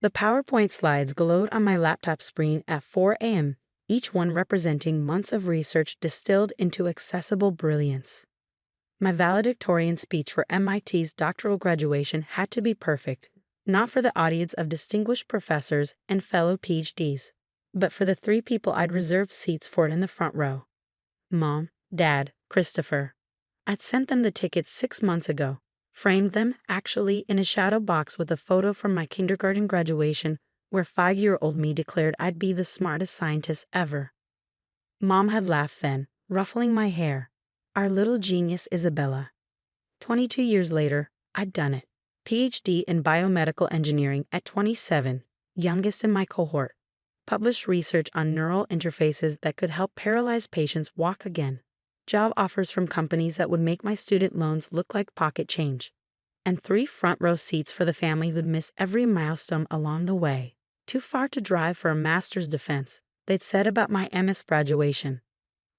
The PowerPoint slides glowed on my laptop screen at 4 a.m., each one representing months of research distilled into accessible brilliance. My valedictorian speech for MIT's doctoral graduation had to be perfect, not for the audience of distinguished professors and fellow PhDs, but for the 3 people I'd reserved seats for in the front row. Mom, Dad, Christopher. I'd sent them the tickets 6 months ago, framed them, actually, in a shadow box with a photo from my kindergarten graduation where 5-year-old me declared I'd be the smartest scientist ever. Mom had laughed then, ruffling my hair. Our little genius Isabella. 22 years later, I'd done it. PhD in biomedical engineering at 27, youngest in my cohort. Published research on neural interfaces that could help paralyzed patients walk again. Job offers from companies that would make my student loans look like pocket change. And 3 front-row seats for the family who'd miss every milestone along the way. Too far to drive for a master's defense, they'd said about my MS graduation.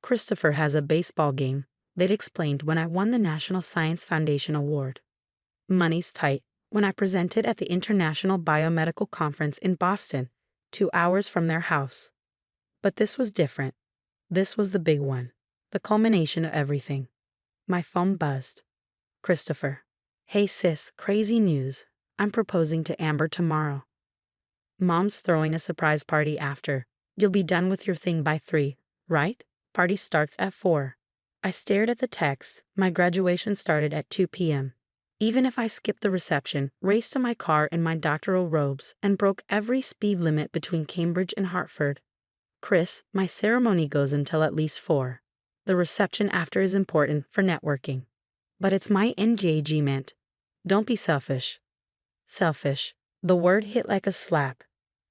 Christopher has a baseball game, they'd explained when I won the National Science Foundation Award. Money's tight when I presented at the International Biomedical Conference in Boston, 2 hours from their house. But this was different. This was the big one, the culmination of everything. My phone buzzed. Christopher. Hey sis, crazy news. I'm proposing to Amber tomorrow. Mom's throwing a surprise party after. You'll be done with your thing by 3, right? Party starts at 4. I stared at the text. My graduation started at 2 p.m. Even if I skipped the reception, raced to my car in my doctoral robes, and broke every speed limit between Cambridge and Hartford. Chris, my ceremony goes until at least 4. The reception after is important for networking. But it's my engagement. Don't be selfish. Selfish. The word hit like a slap.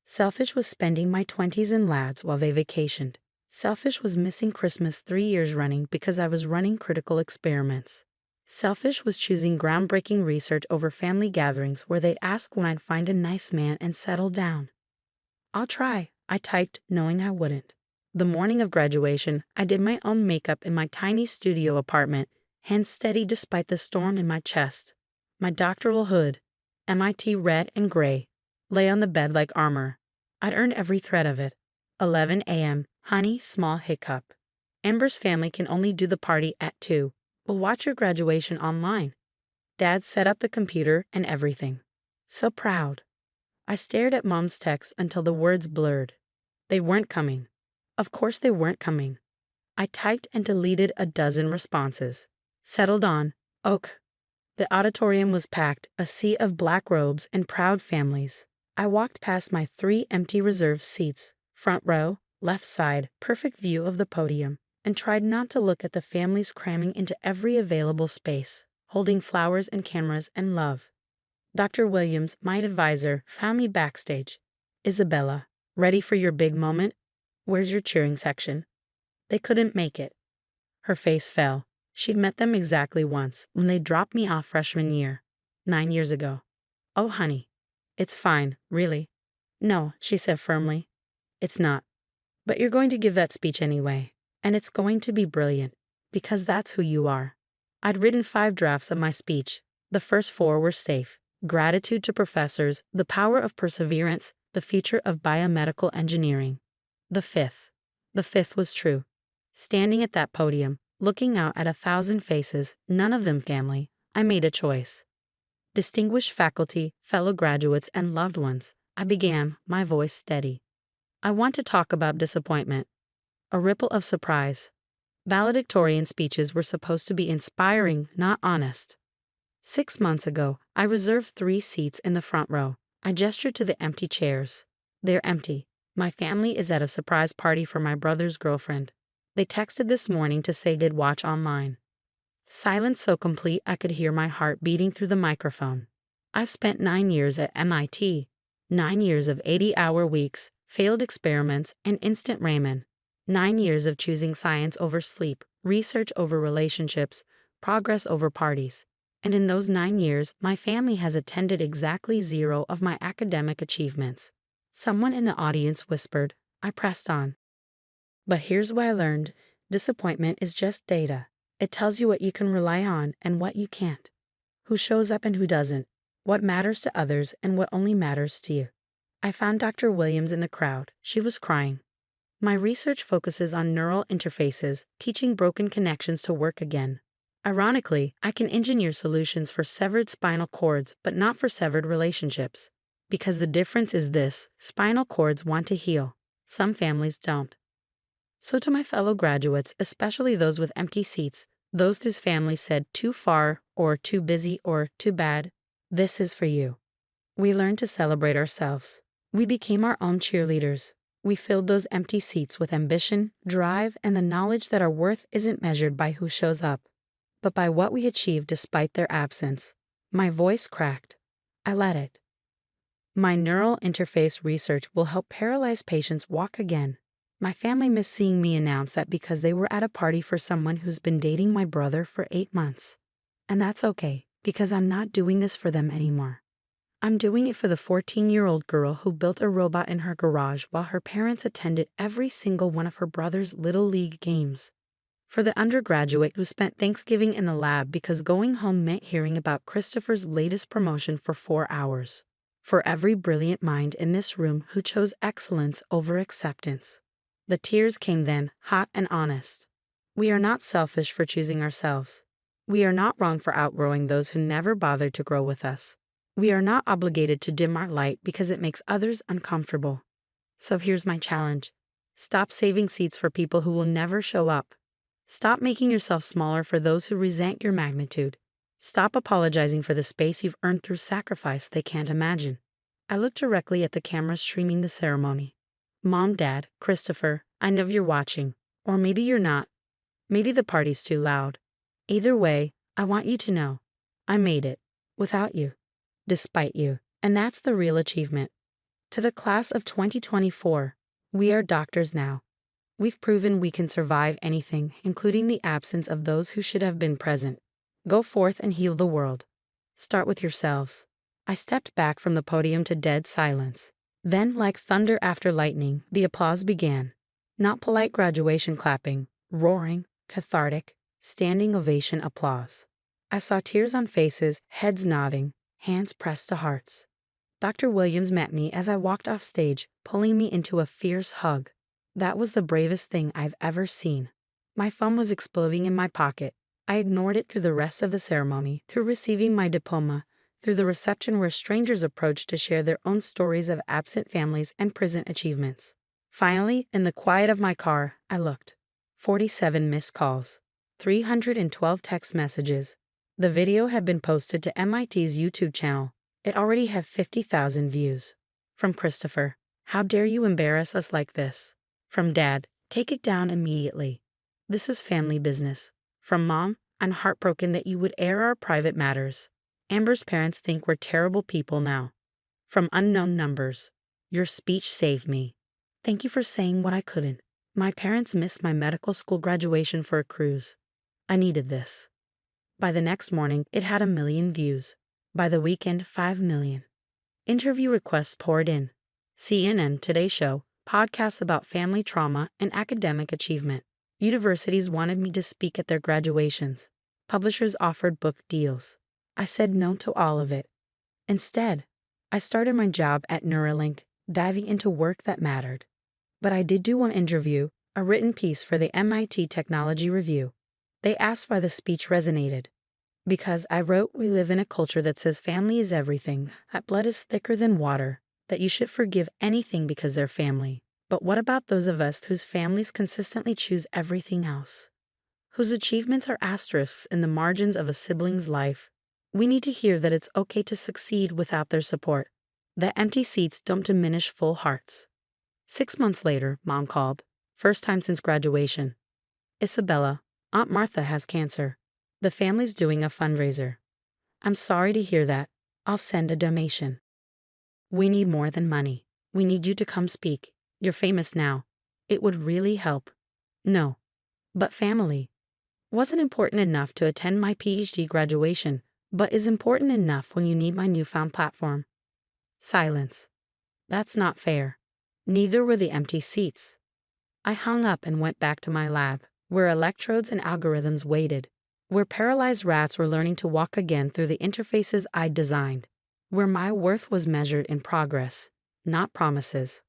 Selfish was spending my 20s in Lads while they vacationed. Selfish was missing Christmas 3 years running because I was running critical experiments. Selfish was choosing groundbreaking research over family gatherings where they'd ask when I'd find a nice man and settle down. I'll try, I typed, knowing I wouldn't. The morning of graduation, I did my own makeup in my tiny studio apartment, hands steady despite the storm in my chest. My doctoral hood, MIT red and gray, lay on the bed like armor. I'd earned every thread of it. 11 a.m., honey, small hiccup. Amber's family can only do the party at 2. We'll watch your graduation online. Dad set up the computer and everything. So proud. I stared at Mom's text until the words blurred. They weren't coming. Of course they weren't coming. I typed and deleted a dozen responses. Settled on, OK. The auditorium was packed, a sea of black robes and proud families. I walked past my 3 empty reserved seats, front row, left side, perfect view of the podium, and tried not to look at the families cramming into every available space, holding flowers and cameras and love. Dr. Williams, my advisor, found me backstage. Isabella, ready for your big moment? Where's your cheering section? They couldn't make it. Her face fell. She'd met them exactly once, when they dropped me off freshman year, 9 years ago. Oh, honey. It's fine, really. No, she said firmly. It's not. But you're going to give that speech anyway. And it's going to be brilliant, because that's who you are. I'd written 5 drafts of my speech. The first 4 were safe. Gratitude to professors, the power of perseverance, the future of biomedical engineering. The fifth was true. Standing at that podium, looking out at 1,000 faces, none of them family, I made a choice. Distinguished faculty, fellow graduates, and loved ones, I began, my voice steady. I want to talk about disappointment. A ripple of surprise. Valedictorian speeches were supposed to be inspiring, not honest. 6 months ago, I reserved 3 seats in the front row. I gestured to the empty chairs. They're empty. My family is at a surprise party for my brother's girlfriend. They texted this morning to say they'd watch online. Silence so complete I could hear my heart beating through the microphone. I've spent 9 years at MIT. 9 years of 80-hour weeks, failed experiments, and instant ramen. 9 years of choosing science over sleep, research over relationships, progress over parties. And in those 9 years, my family has attended exactly 0 of my academic achievements. Someone in the audience whispered. I pressed on. But here's what I learned. Disappointment is just data. It tells you what you can rely on and what you can't. Who shows up and who doesn't. What matters to others and what only matters to you. I found Dr. Williams in the crowd. She was crying. My research focuses on neural interfaces, teaching broken connections to work again. Ironically, I can engineer solutions for severed spinal cords, but not for severed relationships. Because the difference is this: spinal cords want to heal. Some families don't. So to my fellow graduates, especially those with empty seats, those whose families said too far, or too busy, or too bad, this is for you. We learned to celebrate ourselves. We became our own cheerleaders. We filled those empty seats with ambition, drive, and the knowledge that our worth isn't measured by who shows up, but by what we achieved despite their absence. My voice cracked. I let it. My neural interface research will help paralyzed patients walk again. My family missed seeing me announce that because they were at a party for someone who's been dating my brother for 8 months. And that's okay, because I'm not doing this for them anymore. I'm doing it for the 14-year-old girl who built a robot in her garage while her parents attended every single one of her brother's Little League games. For the undergraduate who spent Thanksgiving in the lab because going home meant hearing about Christopher's latest promotion for 4 hours. For every brilliant mind in this room who chose excellence over acceptance. The tears came then, hot and honest. We are not selfish for choosing ourselves. We are not wrong for outgrowing those who never bothered to grow with us. We are not obligated to dim our light because it makes others uncomfortable. So here's my challenge. Stop saving seats for people who will never show up. Stop making yourself smaller for those who resent your magnitude. Stop apologizing for the space you've earned through sacrifice they can't imagine. I looked directly at the camera streaming the ceremony. Mom, Dad, Christopher, I know you're watching. Or maybe you're not. Maybe the party's too loud. Either way, I want you to know. I made it. Without you. Despite you. And that's the real achievement. To the class of 2024, we are doctors now. We've proven we can survive anything, including the absence of those who should have been present. Go forth and heal the world. Start with yourselves. I stepped back from the podium to dead silence. Then, like thunder after lightning, the applause began. Not polite graduation clapping, roaring, cathartic, standing ovation applause. I saw tears on faces, heads nodding, hands pressed to hearts. Dr. Williams met me as I walked off stage, pulling me into a fierce hug. That was the bravest thing I've ever seen. My phone was exploding in my pocket. I ignored it through the rest of the ceremony, through receiving my diploma, through the reception where strangers approached to share their own stories of absent families and present achievements. Finally, in the quiet of my car, I looked. 47 missed calls. 312 text messages. The video had been posted to MIT's YouTube channel. It already had 50,000 views. From Christopher, how dare you embarrass us like this? From Dad, take it down immediately. This is family business. From Mom, I'm heartbroken that you would air our private matters. Amber's parents think we're terrible people now. From unknown numbers, your speech saved me. Thank you for saying what I couldn't. My parents missed my medical school graduation for a cruise. I needed this. By the next morning, it had 1 million views. By the weekend, 5 million. Interview requests poured in. CNN, Today Show, podcasts about family trauma and academic achievement. Universities wanted me to speak at their graduations. Publishers offered book deals. I said no to all of it. Instead, I started my job at Neuralink, diving into work that mattered. But I did do one interview, a written piece for the MIT Technology Review. They asked why the speech resonated. Because I wrote, we live in a culture that says family is everything, that blood is thicker than water, that you should forgive anything because they're family. But what about those of us whose families consistently choose everything else? Whose achievements are asterisks in the margins of a sibling's life? We need to hear that it's okay to succeed without their support. That empty seats don't diminish full hearts. 6 months later, Mom called. First time since graduation. Isabella, Aunt Martha has cancer. The family's doing a fundraiser. I'm sorry to hear that. I'll send a donation. We need more than money. We need you to come speak. You're famous now. It would really help. No. But family. Wasn't important enough to attend my PhD graduation, but is important enough when you need my newfound platform. Silence. That's not fair. Neither were the empty seats. I hung up and went back to my lab, where electrodes and algorithms waited, where paralyzed rats were learning to walk again through the interfaces I'd designed, where my worth was measured in progress, not promises.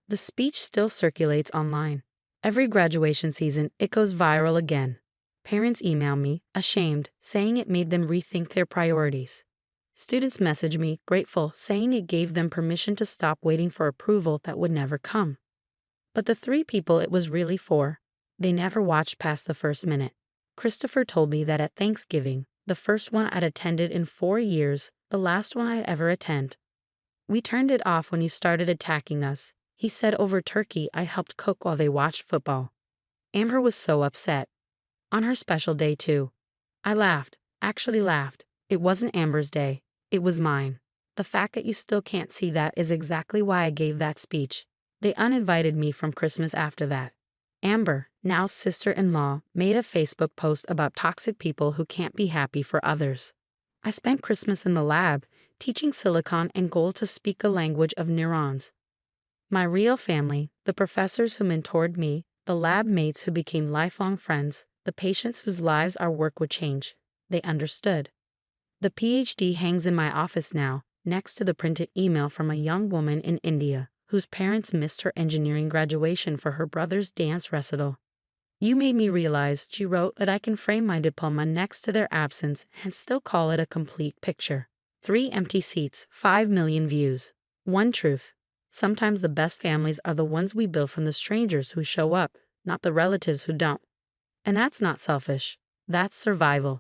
The speech still circulates online. Every graduation season, it goes viral again. Parents email me, ashamed, saying it made them rethink their priorities. Students message me, grateful, saying it gave them permission to stop waiting for approval that would never come. But the three people it was really for, they never watched past the first minute. Christopher told me that at Thanksgiving, the first one I'd attended in 4 years, the last one I'd ever attend. We turned it off when you started attacking us, he said over turkey I helped cook while they watched football. Amber was so upset. On her special day, too. I laughed, actually laughed. It wasn't Amber's day, it was mine. The fact that you still can't see that is exactly why I gave that speech. They uninvited me from Christmas after that. Amber, now sister-in-law, made a Facebook post about toxic people who can't be happy for others. I spent Christmas in the lab, teaching silicon and gold to speak a language of neurons. My real family, the professors who mentored me, the lab mates who became lifelong friends, the patients whose lives our work would change, they understood. The PhD hangs in my office now, next to the printed email from a young woman in India, whose parents missed her engineering graduation for her brother's dance recital. You made me realize, she wrote, that I can frame my diploma next to their absence and still call it a complete picture. 3 empty seats, 5 million views. One truth. Sometimes the best families are the ones we build from the strangers who show up, not the relatives who don't. And that's not selfish. That's survival.